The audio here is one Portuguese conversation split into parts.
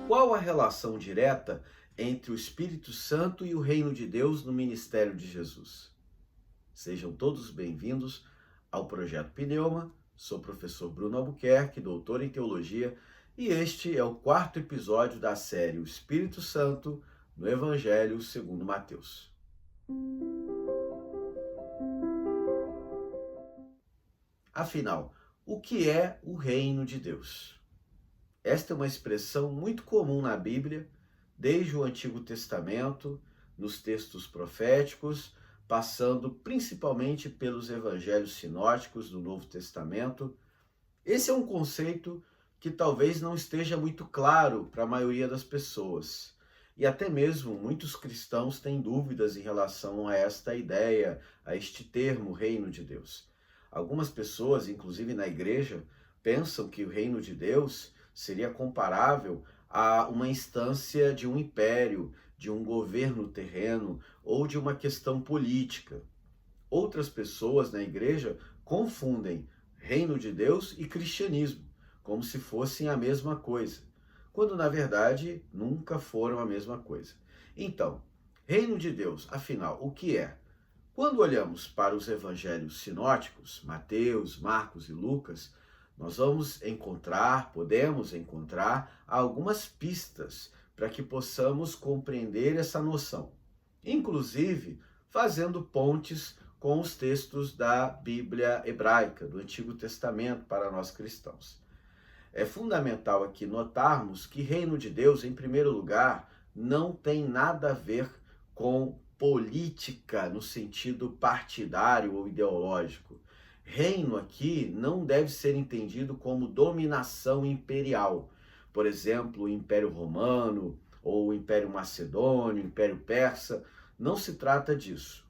Qual a relação direta entre o Espírito Santo e o Reino de Deus no ministério de Jesus? Sejam todos bem-vindos ao Projeto Pneuma. Sou o professor Bruno Albuquerque, doutor em teologia, e este é o quarto episódio da série O Espírito Santo no Evangelho segundo Mateus. Afinal, o que é o Reino de Deus? Esta é uma expressão muito comum na Bíblia, desde o Antigo Testamento, nos textos proféticos, passando principalmente pelos evangelhos sinóticos do Novo Testamento. Esse é um conceito que talvez não esteja muito claro para a maioria das pessoas. E até mesmo muitos cristãos têm dúvidas em relação a esta ideia, a este termo, Reino de Deus. Algumas pessoas, inclusive na igreja, pensam que o Reino de Deus seria comparável a uma instância de um império, de um governo terreno ou de uma questão política. Outras pessoas na igreja confundem Reino de Deus e cristianismo, como se fossem a mesma coisa, quando na verdade nunca foram a mesma coisa. Então, Reino de Deus, afinal, o que é? Quando olhamos para os evangelhos sinóticos, Mateus, Marcos e Lucas, nós podemos encontrar algumas pistas para que possamos compreender essa noção, inclusive fazendo pontes com os textos da Bíblia hebraica, do Antigo Testamento para nós cristãos. É fundamental aqui notarmos que Reino de Deus, em primeiro lugar, não tem nada a ver com política no sentido partidário ou ideológico. Reino aqui não deve ser entendido como dominação imperial. Por exemplo, o Império Romano, ou o Império Macedônio, o Império Persa. Não se trata disso.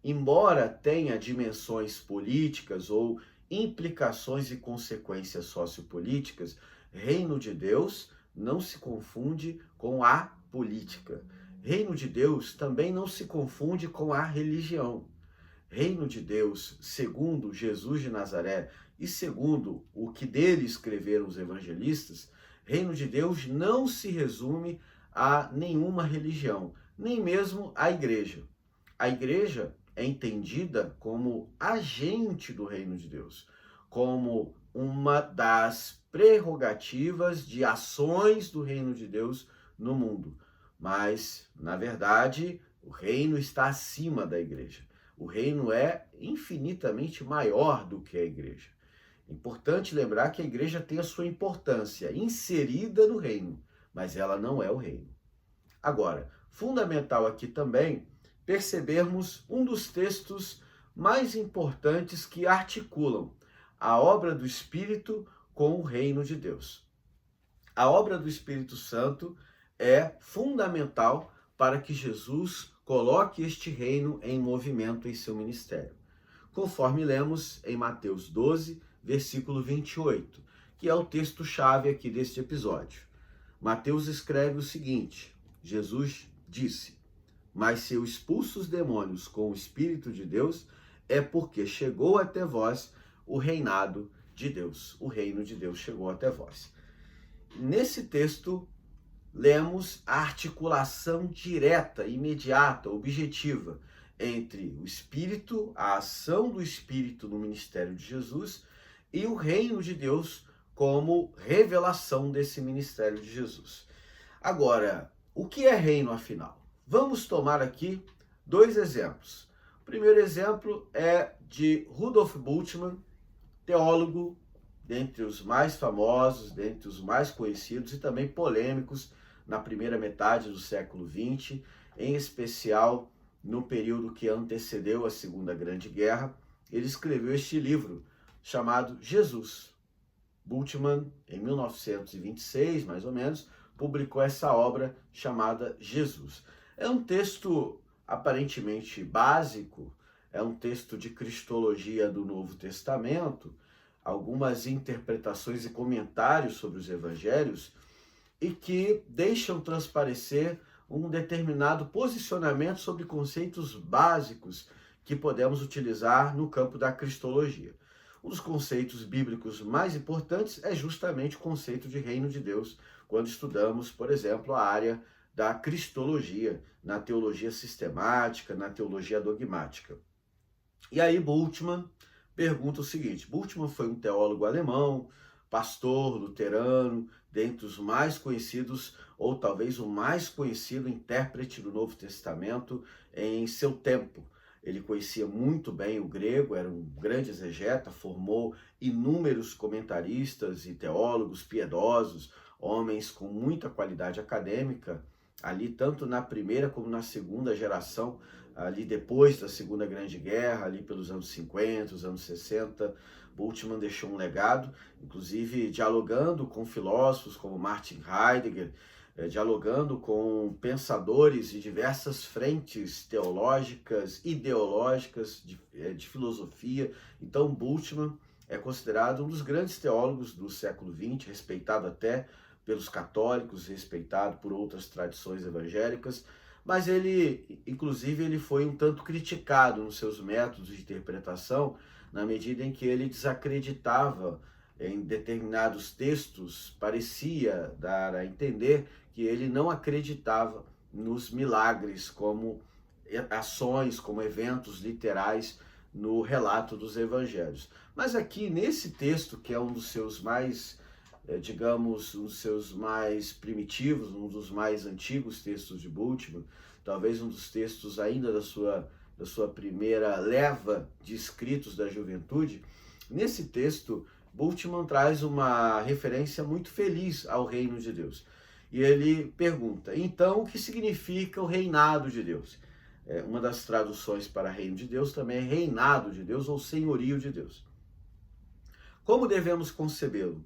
Embora tenha dimensões políticas ou implicações e consequências sociopolíticas, Reino de Deus não se confunde com a política. Reino de Deus também não se confunde com a religião. Reino de Deus, segundo Jesus de Nazaré e segundo o que dele escreveram os evangelistas, Reino de Deus não se resume a nenhuma religião, nem mesmo a igreja. A igreja é entendida como agente do Reino de Deus, como uma das prerrogativas de ações do Reino de Deus no mundo. Mas, na verdade, o reino está acima da igreja. O reino é infinitamente maior do que a igreja. É importante lembrar que a igreja tem a sua importância inserida no reino, mas ela não é o reino. Agora, fundamental aqui também percebermos um dos textos mais importantes que articulam a obra do Espírito com o reino de Deus. A obra do Espírito Santo é fundamental para que Jesus coloque este reino em movimento em seu ministério, conforme lemos em Mateus 12, versículo 28, que é o texto-chave aqui deste episódio. Mateus escreve o seguinte: Jesus disse: "Mas se eu expulso os demônios com o Espírito de Deus, é porque chegou até vós o reinado de Deus." O reino de Deus chegou até vós. Nesse texto, lemos a articulação direta, imediata, objetiva entre o Espírito, a ação do Espírito no ministério de Jesus e o reino de Deus como revelação desse ministério de Jesus. Agora, o que é reino afinal? Vamos tomar aqui dois exemplos. O primeiro exemplo é de Rudolf Bultmann, teólogo, dentre os mais famosos, dentre os mais conhecidos e também polêmicos na primeira metade do século XX, em especial no período que antecedeu a Segunda Grande Guerra. Ele escreveu este livro chamado Jesus. Bultmann, em 1926, mais ou menos, publicou essa obra chamada Jesus. É um texto aparentemente básico, é um texto de cristologia do Novo Testamento, algumas interpretações e comentários sobre os evangelhos, e que deixam transparecer um determinado posicionamento sobre conceitos básicos que podemos utilizar no campo da cristologia. Um dos conceitos bíblicos mais importantes é justamente o conceito de reino de Deus, quando estudamos, por exemplo, a área da cristologia, na teologia sistemática, na teologia dogmática. E aí Bultmann pergunta o seguinte: Bultmann foi um teólogo alemão, pastor luterano, dentre os mais conhecidos, ou talvez o mais conhecido intérprete do Novo Testamento em seu tempo. Ele conhecia muito bem o grego, era um grande exegeta, formou inúmeros comentaristas e teólogos piedosos, homens com muita qualidade acadêmica, ali tanto na primeira como na segunda geração, ali depois da Segunda Grande Guerra, ali pelos anos 50, os anos 60, Bultmann deixou um legado, inclusive dialogando com filósofos como Martin Heidegger, dialogando com pensadores de diversas frentes teológicas, ideológicas, de filosofia. Então, Bultmann é considerado um dos grandes teólogos do século XX, respeitado até pelos católicos, respeitado por outras tradições evangélicas, mas ele, inclusive, ele foi um tanto criticado nos seus métodos de interpretação, na medida em que ele desacreditava em determinados textos, parecia dar a entender que ele não acreditava nos milagres como ações, como eventos literais no relato dos evangelhos. Mas aqui, nesse texto, que é um dos seus mais, digamos, um dos seus mais primitivos, um dos mais antigos textos de Bultmann, talvez um dos textos ainda da sua primeira leva de escritos da juventude, nesse texto, Bultmann traz uma referência muito feliz ao reino de Deus. E ele pergunta, então, o que significa o reinado de Deus? Uma das traduções para reino de Deus também é reinado de Deus ou senhorio de Deus. Como devemos concebê-lo?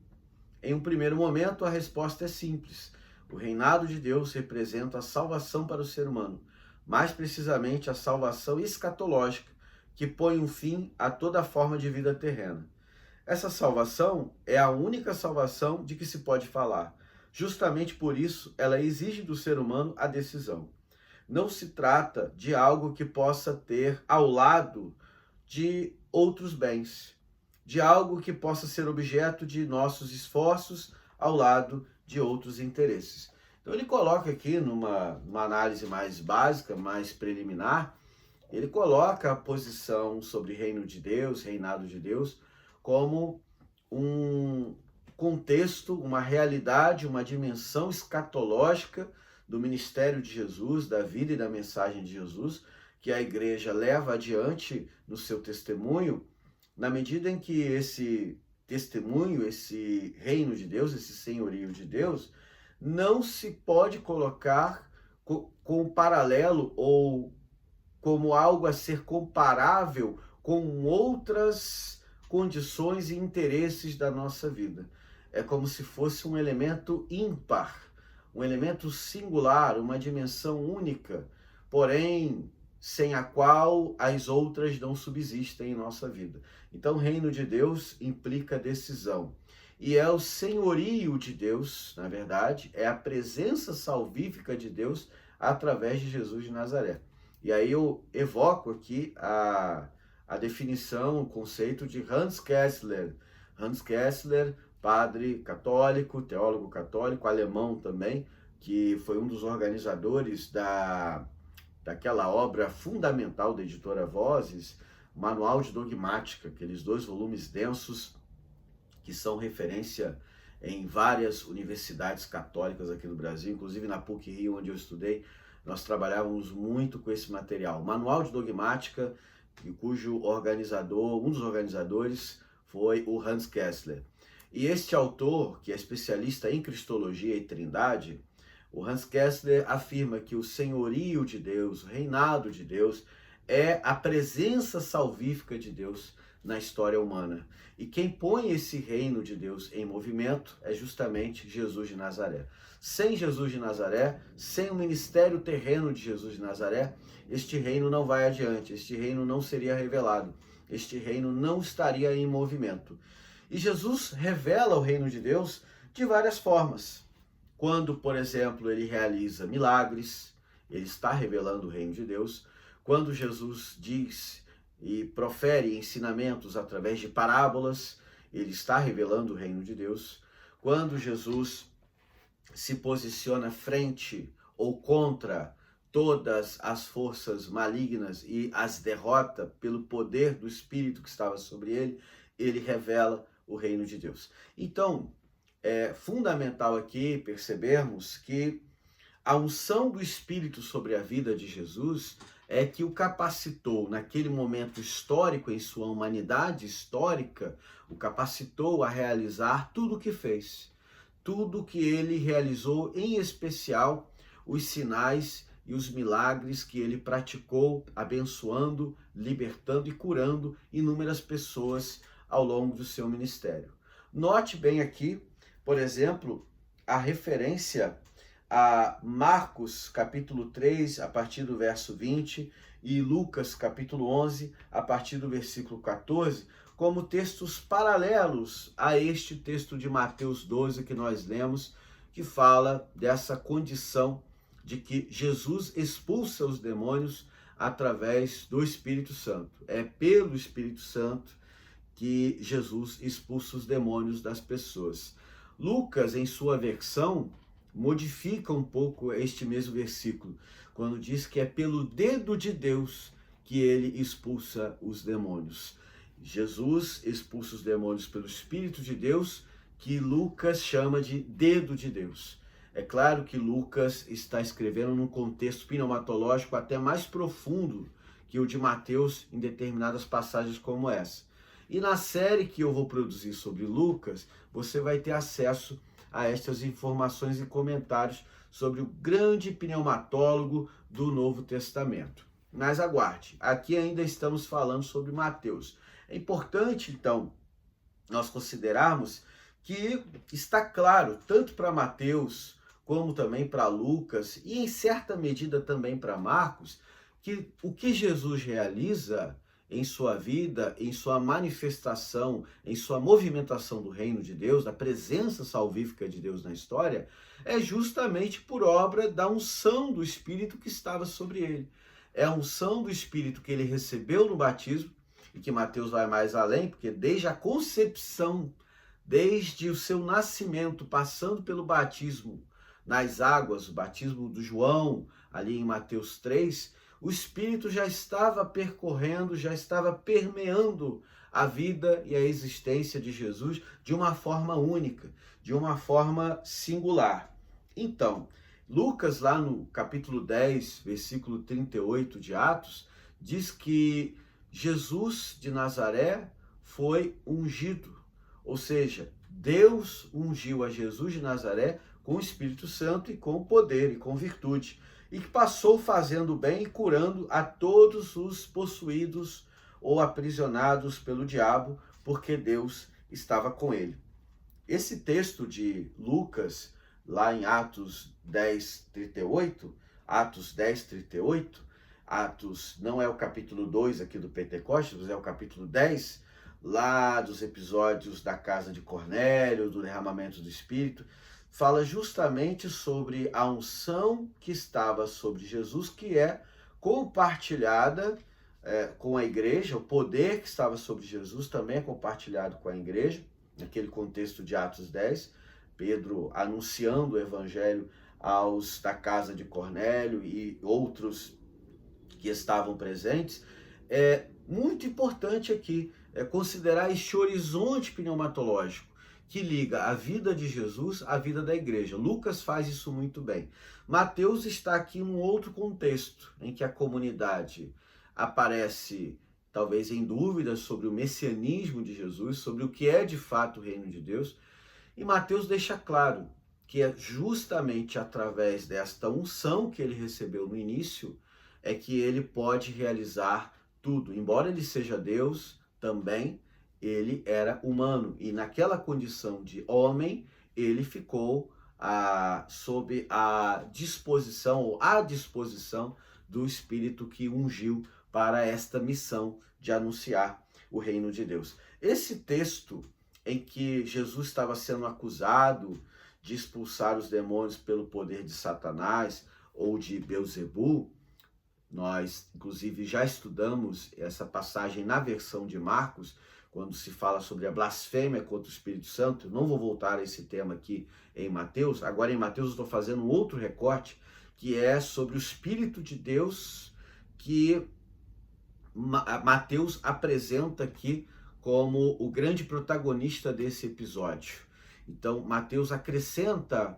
Em um primeiro momento, a resposta é simples. O reinado de Deus representa a salvação para o ser humano, mais precisamente a salvação escatológica, que põe um fim a toda forma de vida terrena. Essa salvação é a única salvação de que se pode falar. Justamente por isso, ela exige do ser humano a decisão. Não se trata de algo que possa ter ao lado de outros bens, de algo que possa ser objeto de nossos esforços ao lado de outros interesses. Então ele coloca aqui numa análise mais básica, mais preliminar, ele coloca a posição sobre reino de Deus, reinado de Deus, como um contexto, uma realidade, uma dimensão escatológica do ministério de Jesus, da vida e da mensagem de Jesus, que a igreja leva adiante no seu testemunho, na medida em que esse testemunho, esse reino de Deus, esse senhorio de Deus, não se pode colocar com paralelo ou como algo a ser comparável com outras condições e interesses da nossa vida. É como se fosse um elemento ímpar, um elemento singular, uma dimensão única, porém sem a qual as outras não subsistem em nossa vida. Então, o reino de Deus implica decisão. E é o senhorio de Deus, na verdade, é a presença salvífica de Deus através de Jesus de Nazaré. E aí eu evoco aqui a definição, o conceito de Hans Kessler. Hans Kessler, padre católico, teólogo católico, alemão também, que foi um dos organizadores daquela obra fundamental da editora Vozes, Manual de Dogmática, aqueles 2 volumes densos que são referência em várias universidades católicas aqui no Brasil, inclusive na PUC-Rio, onde eu estudei, nós trabalhávamos muito com esse material. Manual de Dogmática, cujo organizador, um dos organizadores, foi o Hans Kessler. E este autor, que é especialista em Cristologia e Trindade, o Hans Kessler afirma que o senhorio de Deus, o reinado de Deus, é a presença salvífica de Deus na história humana. E quem põe esse reino de Deus em movimento é justamente Jesus de Nazaré. Sem Jesus de Nazaré, sem o ministério terreno de Jesus de Nazaré, este reino não vai adiante, este reino não seria revelado, este reino não estaria em movimento. E Jesus revela o reino de Deus de várias formas. Quando, por exemplo, ele realiza milagres, ele está revelando o reino de Deus. Quando Jesus diz e profere ensinamentos através de parábolas, ele está revelando o reino de Deus. Quando Jesus se posiciona frente ou contra todas as forças malignas e as derrota pelo poder do Espírito que estava sobre ele, ele revela o reino de Deus. Então, é fundamental aqui percebermos que a unção do Espírito sobre a vida de Jesus é que o capacitou naquele momento histórico, em sua humanidade histórica, o capacitou a realizar tudo o que fez. Tudo que ele realizou, em especial os sinais e os milagres que ele praticou, abençoando, libertando e curando inúmeras pessoas ao longo do seu ministério. Note bem aqui, por exemplo, a referência a Marcos capítulo 3, a partir do verso 20, e Lucas capítulo 11, a partir do versículo 14, como textos paralelos a este texto de Mateus 12 que nós lemos, que fala dessa condição de que Jesus expulsa os demônios através do Espírito Santo. É pelo Espírito Santo que Jesus expulsa os demônios das pessoas. Lucas, em sua versão, modifica um pouco este mesmo versículo, quando diz que é pelo dedo de Deus que ele expulsa os demônios. Jesus expulsa os demônios pelo Espírito de Deus, que Lucas chama de dedo de Deus. É claro que Lucas está escrevendo num contexto pneumatológico até mais profundo que o de Mateus em determinadas passagens como essa. E na série que eu vou produzir sobre Lucas, você vai ter acesso a estas informações e comentários sobre o grande pneumatólogo do Novo Testamento. Mas aguarde, aqui ainda estamos falando sobre Mateus. É importante, então, nós considerarmos que está claro, tanto para Mateus, como também para Lucas, e em certa medida também para Marcos, que o que Jesus realiza em sua vida, em sua manifestação, em sua movimentação do reino de Deus, da presença salvífica de Deus na história, é justamente por obra da unção do Espírito que estava sobre ele. É a unção do Espírito que ele recebeu no batismo, e que Mateus vai mais além, porque desde a concepção, desde o seu nascimento, passando pelo batismo nas águas, o batismo do João, ali em Mateus 3, o Espírito já estava percorrendo, já estava permeando a vida e a existência de Jesus de uma forma única, de uma forma singular. Então, Lucas, lá no capítulo 10, versículo 38 de Atos, diz que Jesus de Nazaré foi ungido, ou seja, Deus ungiu a Jesus de Nazaré com o Espírito Santo e com poder e com virtude, e que passou fazendo bem e curando a todos os possuídos ou aprisionados pelo diabo, porque Deus estava com ele. Esse texto de Lucas, lá em Atos 10, 38, Atos não é o capítulo 2 aqui do Pentecostes, mas é o capítulo 10, lá dos episódios da casa de Cornélio, do derramamento do Espírito, fala justamente sobre a unção que estava sobre Jesus, que é compartilhada com a igreja, o poder que estava sobre Jesus também é compartilhado com a igreja, naquele contexto de Atos 10, Pedro anunciando o evangelho aos da casa de Cornélio e outros que estavam presentes. É muito importante aqui considerar este horizonte pneumatológico que liga a vida de Jesus à vida da igreja. Lucas faz isso muito bem. Mateus está aqui em um outro contexto, em que a comunidade aparece talvez em dúvidas sobre o messianismo de Jesus, sobre o que é de fato o reino de Deus, e Mateus deixa claro que é justamente através desta unção que ele recebeu no início, é que ele pode realizar tudo. Embora ele seja Deus, também ele era humano. E naquela condição de homem, ele ficou sob a disposição, ou à disposição do Espírito que ungiu para esta missão de anunciar o reino de Deus. Esse texto em que Jesus estava sendo acusado de expulsar os demônios pelo poder de Satanás ou de Belzebu, Nós, inclusive, já estudamos essa passagem na versão de Marcos, quando se fala sobre a blasfêmia contra o Espírito Santo. Não vou voltar a esse tema aqui em Mateus. Agora, em Mateus, eu estou fazendo um outro recorte, que é sobre o Espírito de Deus, que Mateus apresenta aqui como o grande protagonista desse episódio. Então, Mateus acrescenta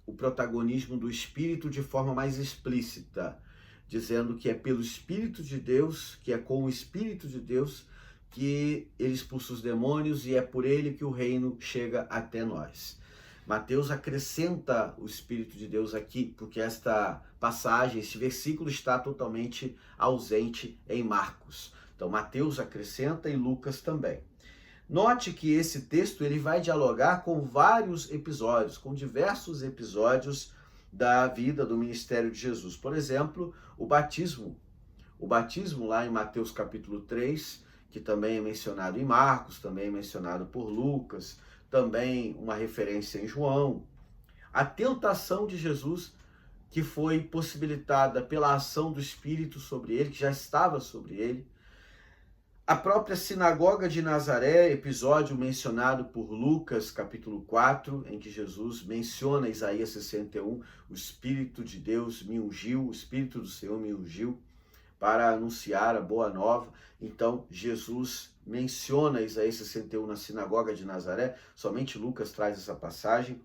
o protagonismo do Espírito de forma mais explícita, dizendo que é pelo Espírito de Deus, que é com o Espírito de Deus que ele expulsa os demônios e é por ele que o reino chega até nós. Mateus acrescenta o Espírito de Deus aqui, porque esta passagem, esse versículo está totalmente ausente em Marcos. Então, Mateus acrescenta e Lucas também. Note que esse texto ele vai dialogar com vários episódios, com diversos episódios da vida do ministério de Jesus. Por exemplo, o batismo. O batismo lá em Mateus capítulo 3, que também é mencionado em Marcos, também é mencionado por Lucas, também uma referência em João. A tentação de Jesus, que foi possibilitada pela ação do Espírito sobre ele, que já estava sobre ele. A própria sinagoga de Nazaré, episódio mencionado por Lucas, capítulo 4, em que Jesus menciona Isaías 61, o Espírito de Deus me ungiu, o Espírito do Senhor me ungiu para anunciar a boa nova. Então, Jesus menciona Isaías 61 na sinagoga de Nazaré, somente Lucas traz essa passagem.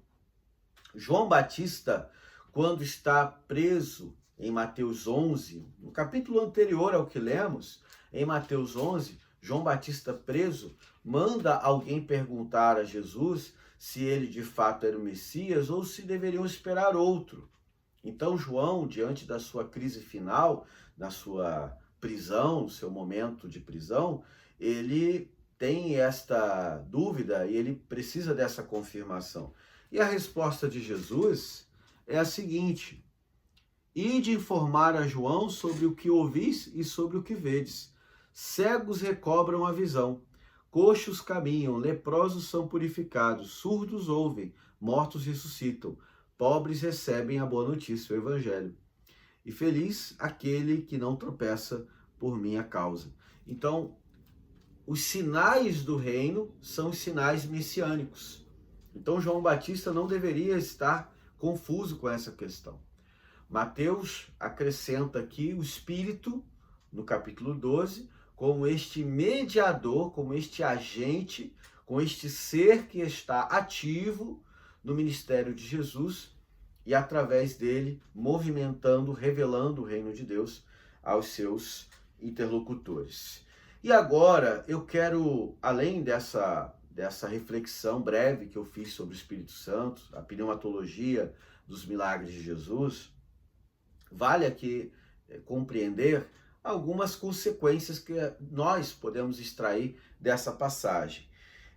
João Batista, quando está preso em Mateus 11, no capítulo anterior ao que lemos, em Mateus 11, João Batista preso, manda alguém perguntar a Jesus se ele de fato era o Messias ou se deveriam esperar outro. Então João, diante da sua crise final, na sua prisão, no seu momento de prisão, ele tem esta dúvida e ele precisa dessa confirmação. E a resposta de Jesus é a seguinte: ide informar a João sobre o que ouvis e sobre o que vedes. Cegos recobram a visão, coxos caminham, leprosos são purificados, surdos ouvem, mortos ressuscitam, pobres recebem a boa notícia, o evangelho. E feliz aquele que não tropeça por minha causa. Então, os sinais do reino são os sinais messiânicos. Então, João Batista não deveria estar confuso com essa questão. Mateus acrescenta aqui o Espírito, no capítulo 12, como este mediador, como este agente, com este ser que está ativo no ministério de Jesus e através dele movimentando, revelando o reino de Deus aos seus interlocutores. E agora eu quero, além dessa reflexão breve que eu fiz sobre o Espírito Santo, a pneumatologia dos milagres de Jesus, vale aqui compreender algumas consequências que nós podemos extrair dessa passagem.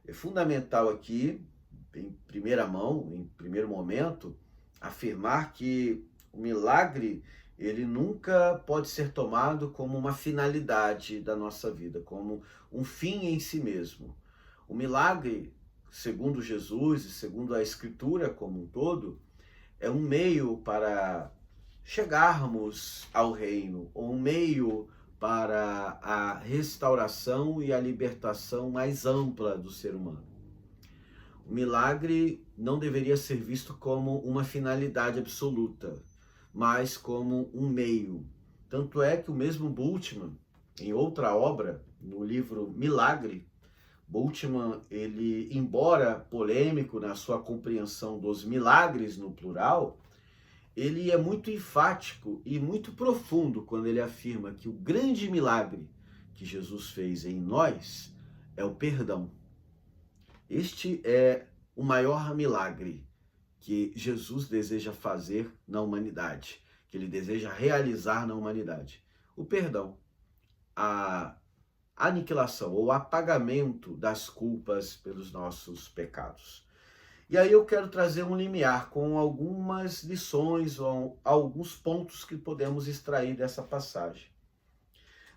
É fundamental aqui, em primeira mão, em primeiro momento, afirmar que o milagre ele nunca pode ser tomado como uma finalidade da nossa vida, como um fim em si mesmo. O milagre, segundo Jesus e segundo a Escritura como um todo, é um meio para chegarmos ao reino, ou um meio para a restauração e a libertação mais ampla do ser humano. O milagre não deveria ser visto como uma finalidade absoluta, mas como um meio. Tanto é que o mesmo Bultmann, em outra obra, no livro Milagre, Bultmann, ele, embora polêmico na sua compreensão dos milagres no plural, ele é muito enfático e muito profundo quando ele afirma que o grande milagre que Jesus fez em nós é o perdão. Este é o maior milagre que Jesus deseja fazer na humanidade, que ele deseja realizar na humanidade. O perdão, a aniquilação ou apagamento das culpas pelos nossos pecados. E aí eu quero trazer um limiar com algumas lições ou alguns pontos que podemos extrair dessa passagem.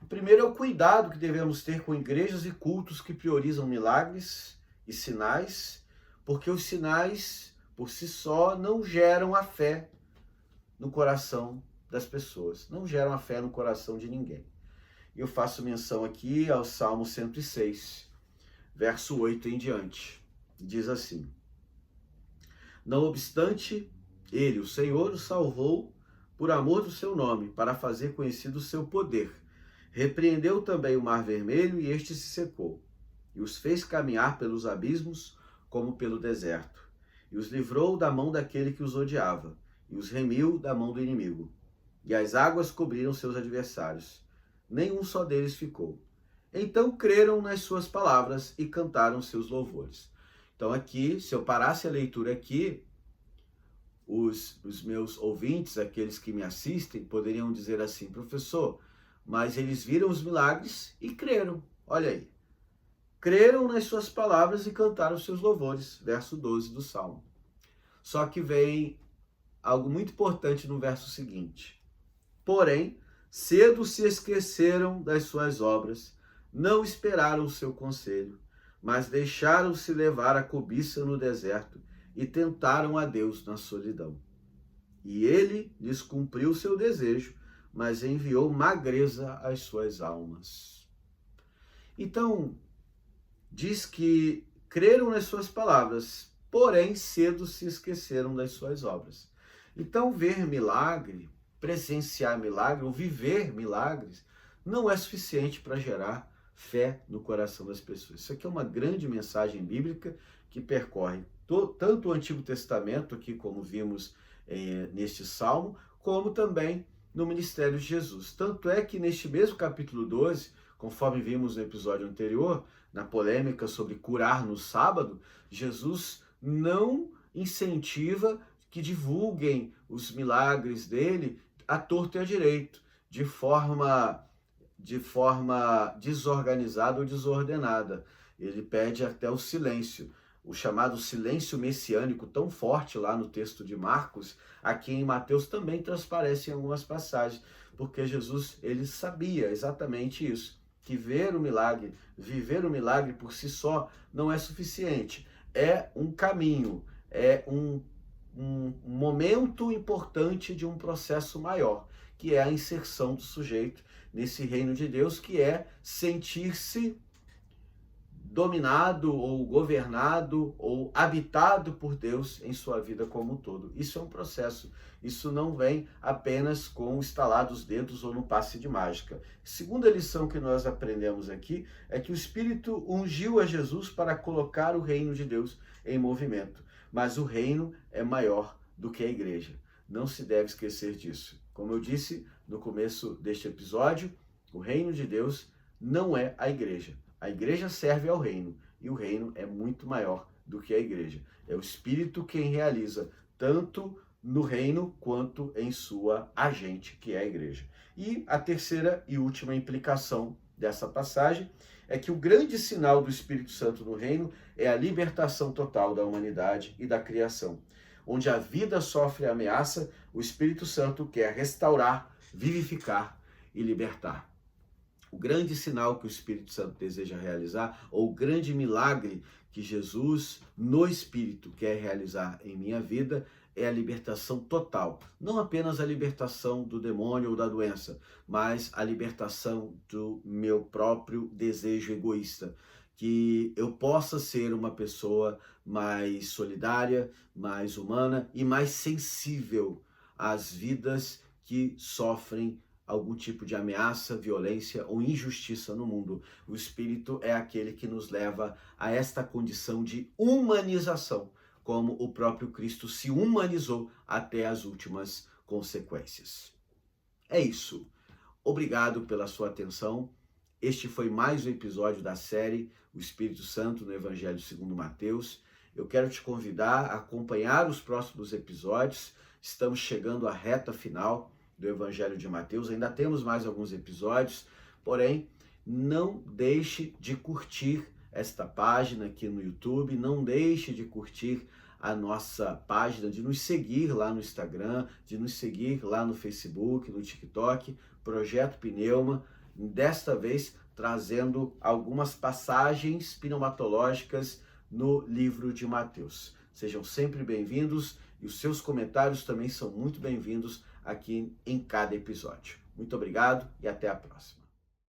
O primeiro é o cuidado que devemos ter com igrejas e cultos que priorizam milagres e sinais, porque os sinais, por si só, não geram a fé no coração das pessoas, não geram a fé no coração de ninguém. Eu faço menção aqui ao Salmo 106, verso 8 em diante. Diz assim: Não obstante, ele, o Senhor, o salvou por amor do seu nome, para fazer conhecido o seu poder. Repreendeu também o mar vermelho, e este se secou, e os fez caminhar pelos abismos como pelo deserto, e os livrou da mão daquele que os odiava, e os remiu da mão do inimigo. E as águas cobriram seus adversários, nenhum só deles ficou. Então creram nas suas palavras e cantaram seus louvores. Então aqui, se eu parasse a leitura aqui, os meus ouvintes, aqueles que me assistem, poderiam dizer assim: professor, mas eles viram os milagres e creram. Olha aí. Creram nas suas palavras e cantaram seus louvores. Verso 12 do Salmo. Só que vem algo muito importante no verso seguinte. Porém, cedo se esqueceram das suas obras, não esperaram o seu conselho, mas deixaram-se levar a cobiça no deserto e tentaram a Deus na solidão. E ele lhes cumpriu seu desejo, mas enviou magreza às suas almas. Então, diz que creram nas suas palavras, porém cedo se esqueceram das suas obras. Então, ver milagre, presenciar milagre ou viver milagres não é suficiente para gerar fé no coração das pessoas. Isso aqui é uma grande mensagem bíblica que percorre tanto o Antigo Testamento, aqui como vimos neste Salmo, como também no ministério de Jesus. Tanto é que neste mesmo capítulo 12, conforme vimos no episódio anterior, na polêmica sobre curar no sábado, Jesus não incentiva que divulguem os milagres dele à torto e à direito, de forma desorganizada ou desordenada. Ele pede até o silêncio, o chamado silêncio messiânico, tão forte lá no texto de Marcos, aqui em Mateus também transparece em algumas passagens, porque Jesus, ele sabia exatamente isso, que ver o milagre, viver o milagre por si só não é suficiente, é um caminho, é um momento importante de um processo maior, que é a inserção do sujeito nesse reino de Deus, que é sentir-se dominado ou governado ou habitado por Deus em sua vida como um todo. Isso é um processo, isso não vem apenas com o estalar dos dedos ou no passe de mágica. Segunda lição que nós aprendemos aqui é que o Espírito ungiu a Jesus para colocar o reino de Deus em movimento, mas o reino é maior do que a igreja. Não se deve esquecer disso. Como eu disse no começo deste episódio, o reino de Deus não é a igreja. A igreja serve ao reino, e o reino é muito maior do que a igreja. É o Espírito quem realiza, tanto no reino quanto em sua agente, que é a igreja. E a terceira e última implicação dessa passagem é que o grande sinal do Espírito Santo no reino é a libertação total da humanidade e da criação. Onde a vida sofre ameaça, o Espírito Santo quer restaurar, vivificar e libertar. O grande sinal que o Espírito Santo deseja realizar, ou o grande milagre que Jesus, no Espírito, quer realizar em minha vida, é a libertação total. Não apenas a libertação do demônio ou da doença, mas a libertação do meu próprio desejo egoísta. Que eu possa ser uma pessoa mais solidária, mais humana e mais sensível às vidas que sofrem algum tipo de ameaça, violência ou injustiça no mundo. O Espírito é aquele que nos leva a esta condição de humanização, como o próprio Cristo se humanizou até as últimas consequências. É isso. Obrigado pela sua atenção. Este foi mais um episódio da série O Espírito Santo no Evangelho segundo Mateus. Eu quero te convidar a acompanhar os próximos episódios. Estamos chegando à reta final do Evangelho de Mateus. Ainda temos mais alguns episódios, porém, não deixe de curtir esta página aqui no YouTube, não deixe de curtir a nossa página, de nos seguir lá no Instagram, de nos seguir lá no Facebook, no TikTok, Projeto Pneuma, desta vez trazendo algumas passagens pneumatológicas no livro de Mateus. Sejam sempre bem-vindos e os seus comentários também são muito bem-vindos aqui em cada episódio. Muito obrigado e até a próxima.